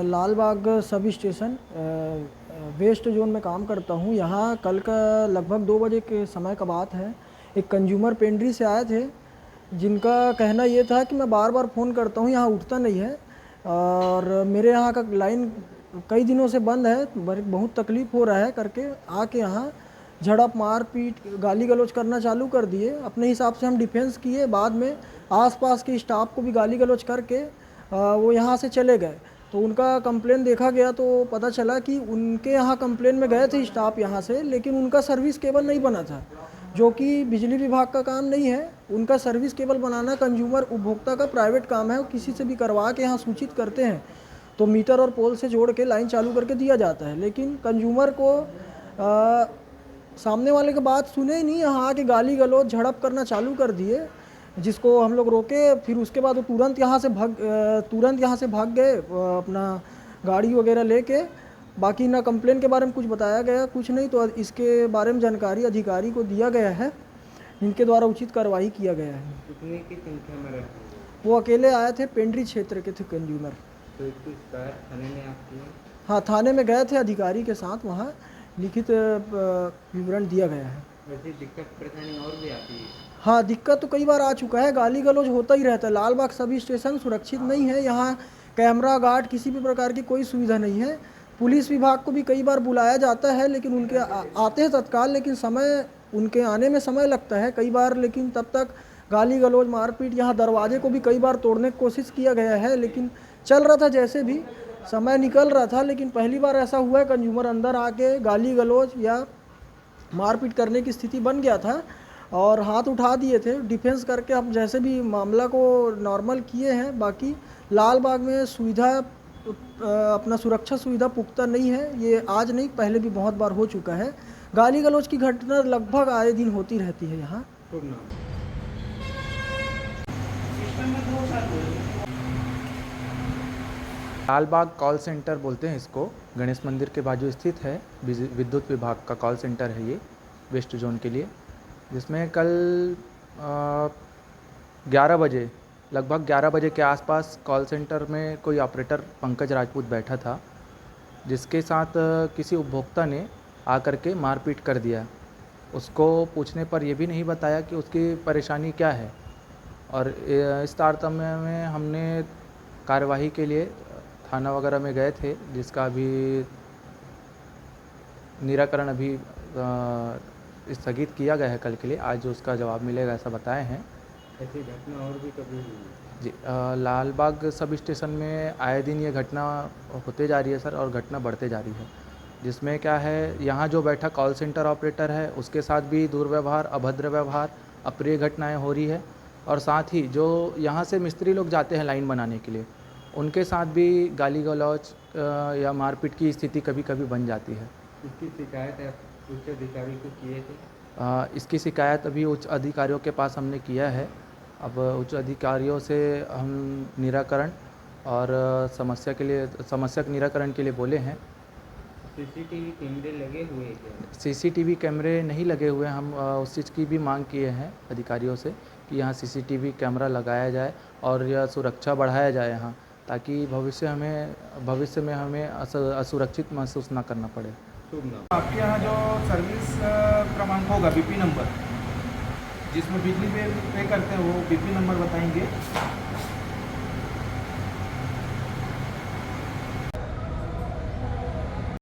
लाल बाग sub station west zone में काम करता हूँ। यहाँ कल का लगभग 2 बजे के समय का बात है। एक कंज्यूमर पेंड्री से आए थे, जिनका कहना ये था कि मैं बार बार फ़ोन करता हूँ, यहाँ उठता नहीं है और मेरे यहाँ का लाइन कई दिनों से बंद है, बहुत तकलीफ़ हो रहा है करके आके यहाँ झड़प मारपीट गाली गलौज करना चालू कर दिए। अपने हिसाब से हम डिफेंस किए, बाद में आसपास के स्टाफ को भी गाली गलौज करके वो यहाँ से चले गए। तो उनका कंप्लेन देखा गया तो पता चला कि उनके यहाँ कंप्लेन में गए थे स्टाफ यहाँ से, लेकिन उनका सर्विस केबल नहीं बना था, जो कि बिजली विभाग का काम नहीं है। उनका सर्विस केबल बनाना कंज्यूमर उपभोक्ता का प्राइवेट काम है। वो किसी से भी करवा के यहाँ सूचित करते हैं तो मीटर और पोल से जोड़ के लाइन चालू करके दिया जाता है, लेकिन कंज्यूमर को सामने वाले की बात सुने ही नहीं, यहाँ आके गाली गलौज झड़प करना चालू कर दिए, जिसको हम लोग रोके। फिर उसके बाद वो तुरंत यहाँ से भाग गए अपना गाड़ी वगैरह लेके। बाकी ना कंप्लेन के बारे में कुछ बताया गया, कुछ नहीं। तो इसके बारे में जानकारी अधिकारी को दिया गया है, इनके द्वारा उचित कार्रवाई किया गया है। कितने की संख्या में रहते हैं? वो अकेले आए थे, पेंड्री क्षेत्र के थे कंज्यूमर। तो इसकी शिकायत थाने में आपकी है? हाँ, थाने में गए थे अधिकारी के साथ, वहाँ लिखित विवरण दिया गया है। वैसे दिक्कत परेशानी और भी आती है? हाँ, दिक्कत तो कई बार आ चुका है, गाली गलौज होता ही रहता है। लाल बाग सभी स्टेशन सुरक्षित नहीं है, यहाँ कैमरा गार्ड किसी भी प्रकार की कोई सुविधा नहीं है। पुलिस विभाग को भी कई बार बुलाया जाता है, लेकिन उनके आते हैं तत्काल, लेकिन समय उनके आने में समय लगता है कई बार। लेकिन तब तक गाली गलौज मारपीट, यहाँ दरवाजे को भी कई बार तोड़ने की कोशिश किया गया है, लेकिन चल रहा था, जैसे भी समय निकल रहा था। लेकिन पहली बार ऐसा हुआ है कंज्यूमर अंदर आके गाली गलौज या मारपीट करने की स्थिति बन गया था और हाथ उठा दिए थे। डिफेंस करके हम जैसे भी मामला को नॉर्मल किए हैं। बाकी लाल बाग में सुविधा अपना सुरक्षा सुविधा पुख्ता नहीं है, ये आज नहीं पहले भी बहुत बार हो चुका है। गाली गलौज की घटना लगभग आए दिन होती रहती है यहाँ। लाल बाग कॉल सेंटर बोलते हैं इसको, गणेश मंदिर के बाजू स्थित है। विद्युत विभाग का कॉल सेंटर है ये वेस्ट जोन के लिए, जिसमें कल 11 बजे लगभग 11 बजे के आसपास कॉल सेंटर में कोई ऑपरेटर पंकज राजपूत बैठा था, जिसके साथ किसी उपभोक्ता ने आकर के मारपीट कर दिया। उसको पूछने पर यह भी नहीं बताया कि उसकी परेशानी क्या है, और इस तारतम्य में हमने कार्यवाही के लिए थाना वगैरह में गए थे, जिसका अभी निराकरण अभी स्थगित किया गया है कल के लिए। आज उसका जवाब मिलेगा ऐसा बताए हैं। ऐसी घटना और भी कभी हुई है? जी, लाल बाग सब स्टेशन में आए दिन ये घटना होते जा रही है सर, और घटना बढ़ते जा रही है। जिसमें क्या है, यहाँ जो बैठा कॉल सेंटर ऑपरेटर है उसके साथ भी दुर्व्यवहार, अभद्र व्यवहार, अप्रिय घटनाएं हो रही है। और साथ ही जो यहाँ से मिस्त्री लोग जाते हैं लाइन बनाने के लिए, उनके साथ भी गाली गलौज या मारपीट की स्थिति कभी कभी बन जाती है। इसकी शिकायत है उच्च अधिकारी को किए थे? इसकी शिकायत अभी उच्च अधिकारियों के पास हमने किया है। अब उच्च अधिकारियों से हम निराकरण और समस्या के निराकरण के लिए बोले हैं। सीसीटीवी कैमरे लगे हुए हैं क्या? सीसीटीवी कैमरे नहीं लगे हुए। हम उस चीज़ की भी मांग किए हैं अधिकारियों से कि यहाँ सीसीटीवी कैमरा लगाया जाए और यह सुरक्षा बढ़ाया जाए यहाँ, ताकि भविष्य में हमें असुरक्षित महसूस ना करना पड़े। आपके यहाँ जो सर्विस क्रमांक होगा बीपी नंबर, जिसमें बिजली बिल पे करते हैं, वो बीपी नंबर बताएंगे?